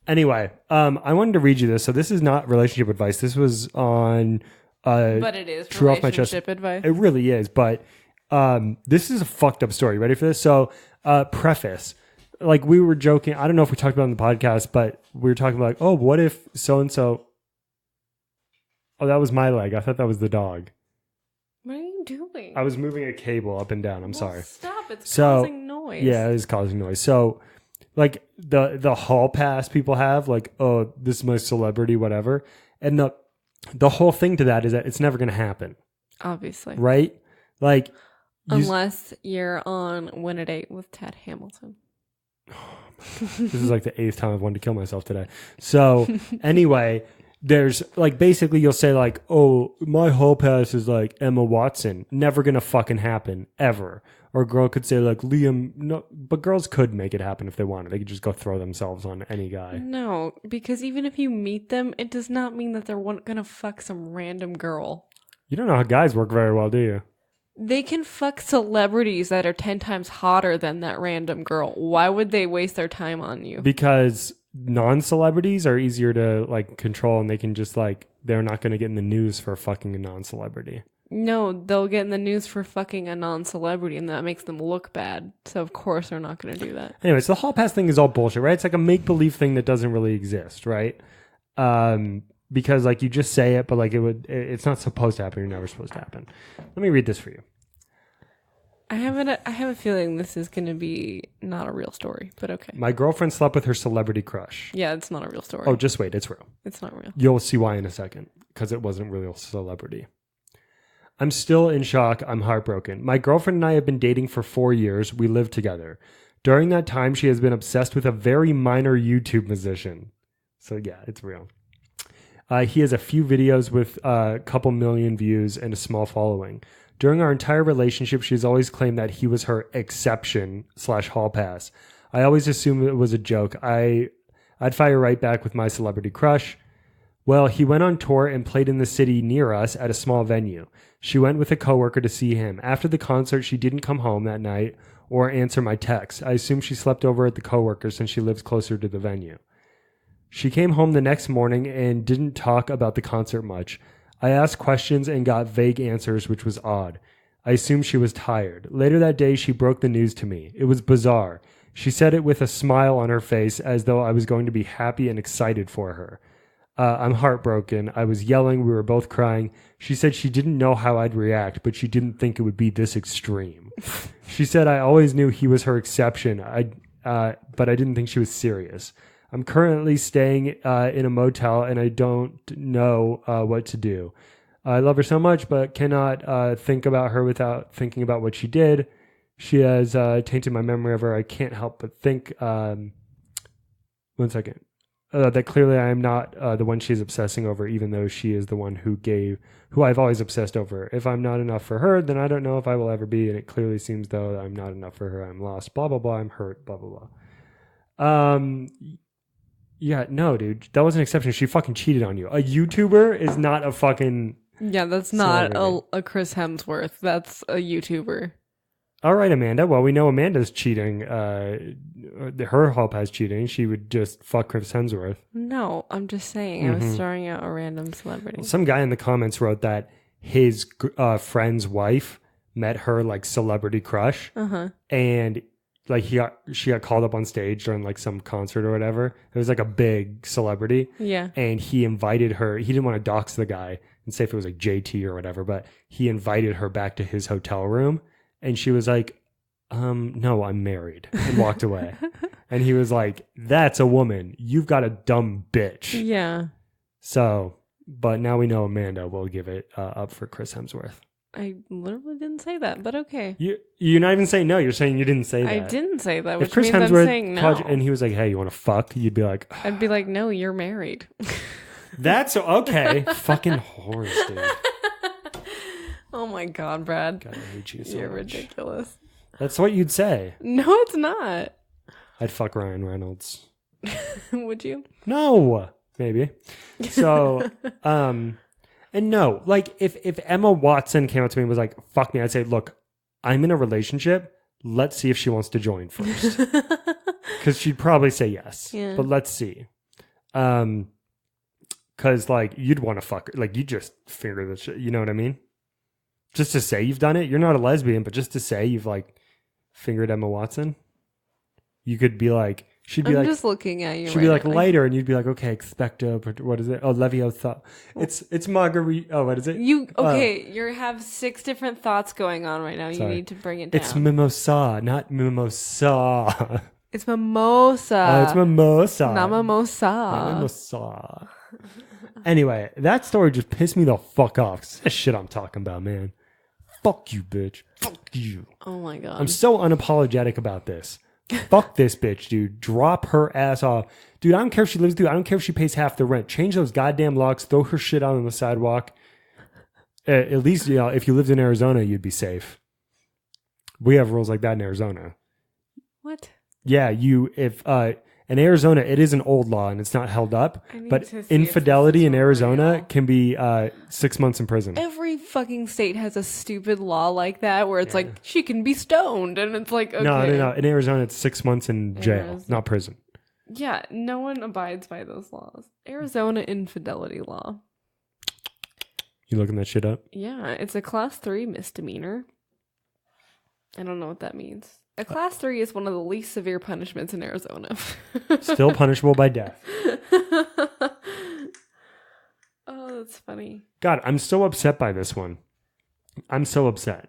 Anyway, I wanted to read you this. So this is not relationship advice. This was on... but it is True Off My Chest advice. It really is, but this is a fucked up story. Ready for this? So, preface. Like, we were joking. I don't know if we talked about it on the podcast, but we were talking about, like, oh, what if so-and-so... Oh, that was my leg. I thought that was the dog. What are you doing? I was moving a cable up and down. I'm sorry. Stop. It's causing noise. Yeah, it is causing noise. So, like, the hall pass people have, like, oh, this is my celebrity, whatever. And the whole thing to that is that it's never going to happen. Obviously. Right? Like... Unless you're on Win a Date with Ted Hamilton. This is like the 8th time I've wanted to kill myself today. So anyway, there's like basically you'll say like, oh, my hall pass is like Emma Watson. Never gonna fucking happen ever. Or a girl could say like Liam. No, but girls could make it happen if they wanted. They could just go throw themselves on any guy. No, because even if you meet them, it does not mean that they're gonna fuck some random girl. You don't know how guys work very well, do you? They can fuck celebrities that are 10 times hotter than that random girl. Why would they waste their time on you? Because non-celebrities are easier to like control, and they can just like they're not going to get in the news for fucking a non-celebrity. No, they'll get in the news for fucking a non-celebrity, and that makes them look bad. So of course they're not going to do that. Anyways, the hall pass thing is all bullshit, right? It's like a make-believe thing that doesn't really exist, right? Because like you just say it, but like it's not supposed to happen. You're never supposed to happen. Let me read this for you. I have a feeling this is going to be not a real story, but okay. My girlfriend slept with her celebrity crush. Yeah, it's not a real story. Oh, just wait. It's real. It's not real. You'll see why in a second, because it wasn't real celebrity. I'm still in shock. I'm heartbroken. My girlfriend and I have been dating for 4 years. We live together. During that time, she has been obsessed with a very minor YouTube musician. So yeah, it's real. He has a few videos with a couple million views and a small following. During our entire relationship, she's always claimed that he was her exception / hall pass. I always assumed it was a joke. I'd fire right back with my celebrity crush. Well, he went on tour and played in the city near us at a small venue. She went with a coworker to see him. After the concert, she didn't come home that night or answer my texts. I assume she slept over at the coworker since she lives closer to the venue. She came home the next morning and didn't talk about the concert much. I asked questions and got vague answers, which was odd. I assumed she was tired. Later that day, she broke the news to me. It was bizarre. She said it with a smile on her face as though I was going to be happy and excited for her. I'm heartbroken. I was yelling. We were both crying. She said she didn't know how I'd react, but she didn't think it would be this extreme. She said I always knew he was her exception, but I didn't think she was serious. I'm currently staying in a motel, and I don't know what to do. I love her so much, but cannot think about her without thinking about what she did. She has tainted my memory of her. I can't help but think... 1 second. That clearly I am not the one she's obsessing over, even though she is the one who I've always obsessed over. If I'm not enough for her, then I don't know if I will ever be, and it clearly seems though I'm not enough for her. I'm lost, blah, blah, blah, I'm hurt, blah, blah, blah. Yeah, no, dude, that was an exception. She fucking cheated on you. A YouTuber is not a fucking... Yeah, that's not a Chris Hemsworth. That's a YouTuber. All right, Amanda. Well, we know Amanda's cheating. Her hall pass cheating. She would just fuck Chris Hemsworth. No, I'm just saying. I was throwing out a random celebrity. Some guy in the comments wrote that his friend's wife met her like celebrity crush, and like she got called up on stage during like some concert or whatever. It was like a big celebrity. Yeah. And he invited her. He didn't want to dox the guy and say if it was like JT or whatever, but he invited her back to his hotel room. And she was like, no, I'm married, and walked away. And he was like, that's a woman. You've got a dumb bitch. Yeah. So, but now we know Amanda will give it up for Chris Hemsworth. I literally didn't say that, but okay. You're not even saying no. You're saying you didn't say that. I didn't say that, if which Chris means Hemsworth I'm saying no. And he was like, hey, you want to fuck? You'd be like... I'd be like, no, you're married. That's okay. Fucking whores, dude. Oh my God, Brad. God, I hate you so You're much. ridiculous. That's what you'd say. No, it's not. I'd fuck Ryan Reynolds. Would you? No, maybe. So, and no, like if Emma Watson came up to me and was like, fuck me, I'd say, look, I'm in a relationship. Let's see if she wants to join first. Because she'd probably say yes. Yeah. But let's see. Because like you'd want to fuck her. Like you just finger the shit. You know what I mean? Just to say you've done it. You're not a lesbian, but just to say you've like fingered Emma Watson. You could be like, she'd be I'm like, just looking at you. she'd be like lighter, and you'd be like, okay, expecto. What is it? Oh, Leviosa. It's margarita. Oh, what is it? You have 6 different thoughts going on right now. Sorry. You need to bring it down. It's mimosa, not mimosa. It's mimosa. Oh, it's mimosa. Not mimosa. Not mimosa. Anyway, that story just pissed me the fuck off. 'Cause that's shit I'm talking about, man. Fuck you, bitch. Fuck you. Oh my God. I'm so unapologetic about this. Fuck this bitch, dude. Drop her ass off. Dude, I don't care if she lives through. I don't care if she pays half the rent. Change those goddamn locks. Throw her shit out on the sidewalk. At least, you know, if you lived in Arizona, you'd be safe. We have rules like that in Arizona. What? Yeah, in Arizona, it is an old law and it's not held up. But infidelity in Arizona real. can be 6 months in prison. Every fucking state has a stupid law like that where it's like she can be stoned, and it's like, okay. No. In Arizona, it's 6 months in jail, Arizona. not prison. Yeah, no one abides by those laws. Arizona infidelity law. You looking that shit up? Yeah, it's a class 3 misdemeanor. I don't know what that means. A class 3 is one of the least severe punishments in Arizona. Still punishable by death. Oh, that's funny. God, I'm so upset by this one. I'm so upset.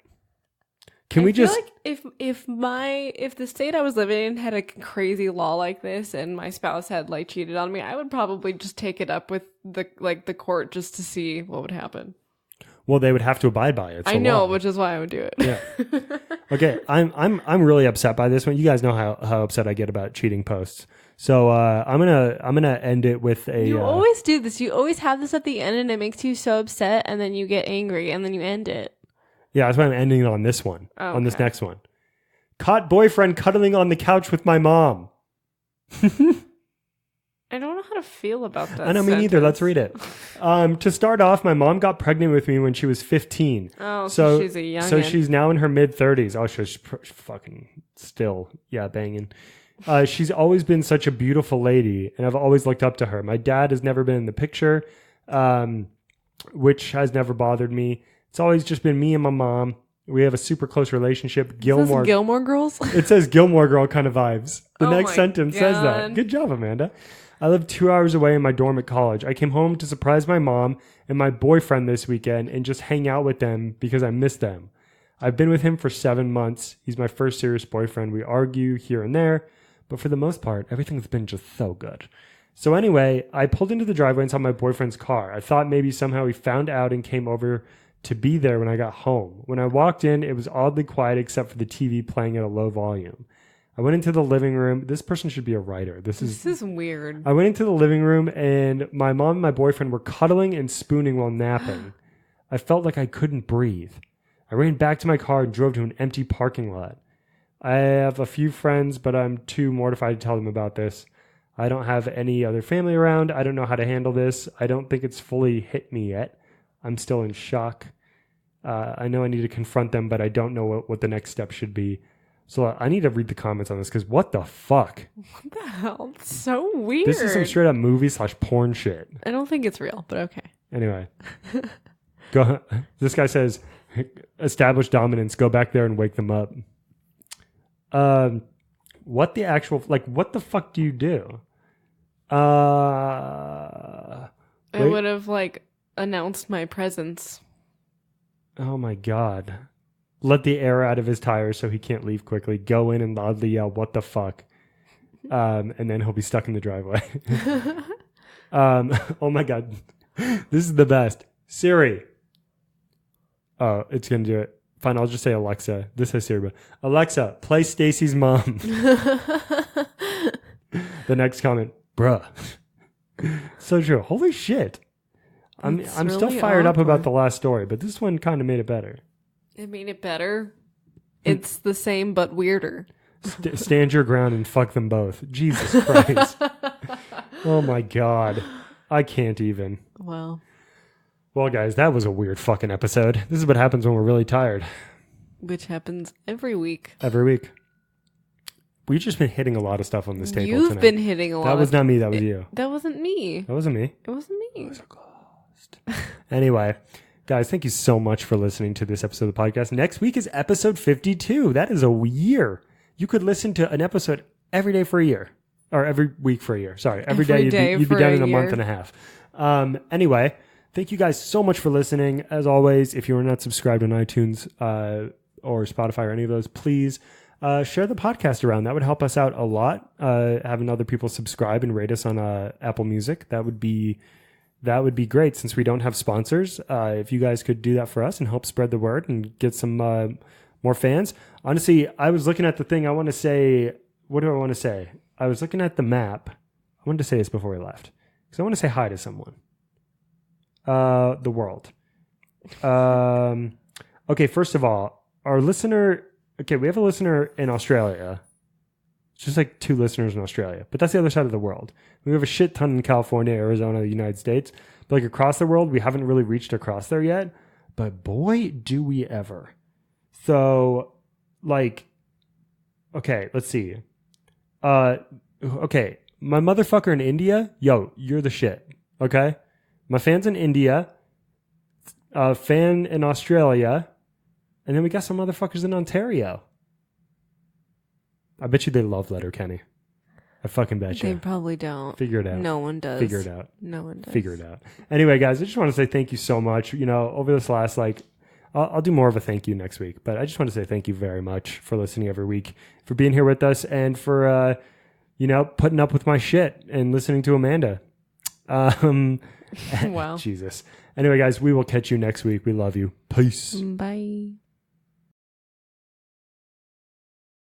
I feel like if the state I was living in had a crazy law like this and my spouse had like cheated on me, I would probably just take it up with the court just to see what would happen. Well, they would have to abide by it. I know, which is why I would do it. Yeah. Okay, I'm really upset by this one. You guys know how upset I get about cheating posts. So I'm gonna end it with a. You always do this. You always have this at the end, and it makes you so upset, and then you get angry, and then you end it. Yeah, that's why I'm ending it on this one. Oh, on this next one. Caught boyfriend cuddling on the couch with my mom. I don't know how to feel about that. I know, me neither. Let's read it. To start off, my mom got pregnant with me when she was 15. Oh, so she's a youngin'. So she's now in her mid-30s. Oh, she's fucking still, banging. She's always been such a beautiful lady, and I've always looked up to her. My dad has never been in the picture, which has never bothered me. It's always just been me and my mom. We have a super close relationship. Gilmore Girls? It says Gilmore Girl kind of vibes. The next my sentence says that. God. Good job, Amanda. I live 2 hours away in my dorm at college. I came home to surprise my mom and my boyfriend this weekend and just hang out with them because I miss them. I've been with him for 7 months. He's my first serious boyfriend. We argue here and there, but for the most part, everything's been just so good. So anyway, I pulled into the driveway and saw my boyfriend's car. I thought maybe somehow he found out and came over to be there when I got home. When I walked in, it was oddly quiet except for the TV playing at a low volume. I went into the living room. This person should be a writer. This is weird. I went into the living room and my mom and my boyfriend were cuddling and spooning while napping. I felt like I couldn't breathe. I ran back to my car and drove to an empty parking lot. I have a few friends, but I'm too mortified to tell them about this. I don't have any other family around. I don't know how to handle this. I don't think it's fully hit me yet. I'm still in shock. I know I need to confront them, but I don't know what the next step should be. So I need to read the comments on this because what the fuck? What the hell? It's so weird. This is some straight up movie/porn shit. I don't think it's real, but okay. Anyway. Go. This guy says, establish dominance. Go back there and wake them up. What the actual, like, what the fuck do you do? I would have, like, announced my presence. Oh my God. Let the air out of his tires so he can't leave quickly. Go in and loudly yell, what the fuck? And then he'll be stuck in the driveway. Oh my God. This is the best. Siri. Oh, it's going to do it. Fine, I'll just say Alexa. This says Siri, but Alexa, play Stacy's mom. The next comment, bruh. So true. Holy shit. I'm still really fired up about awkward. the last story, but this one kind of made it better. It made it better. It's the same but weirder. Stand your ground and fuck them both. Jesus Christ. Oh my God. I can't even. Well, Guys, that was a weird fucking episode. This is what happens when we're really tired. which happens every week. Every week. We've just been hitting a lot of stuff on this table You've tonight. been hitting a lot. That was not me. That was you. That wasn't me. That wasn't me. It wasn't me. Anyway, guys, thank you so much for listening to this episode of the podcast. Next week is episode 52. That is a year. You could listen to an episode every day for a year. Or every week for a year. Sorry. Every day you'd be done in a month and a half. Anyway, thank you guys so much for listening. As always, if you are not subscribed on iTunes or Spotify or any of those, please share the podcast around. That would help us out a lot. Having other people subscribe and rate us on Apple Music. That would be great since we don't have sponsors. If you guys could do that for us and help spread the word and get some more fans. Honestly, I was looking at the thing. I want to say, what do I want to say? I was looking at the map. I wanted to say this before we left because I want to say hi to someone. The world. Okay, first of all, our listener. Okay, we have a listener in Australia. It's just like 2 listeners in Australia, but that's the other side of the world. We have a shit ton in California, Arizona, the United States. But like across the world, we haven't really reached across there yet. But boy, do we ever. So, like, okay, let's see. Okay, my motherfucker in India, yo, you're the shit. Okay? My fan's in India, fan in Australia, and then we got some motherfuckers in Ontario. I bet you they love Letterkenny. I fucking bet you. They probably don't. Figure it out. No one does. Figure it out. No one does. Figure it out. Anyway, guys, I just want to say thank you so much. You know, over this last, I'll do more of a thank you next week, but I just want to say thank you very much for listening every week, for being here with us, and for, putting up with my shit and listening to Amanda. Wow. Jesus. Anyway, guys, we will catch you next week. We love you. Peace. Bye.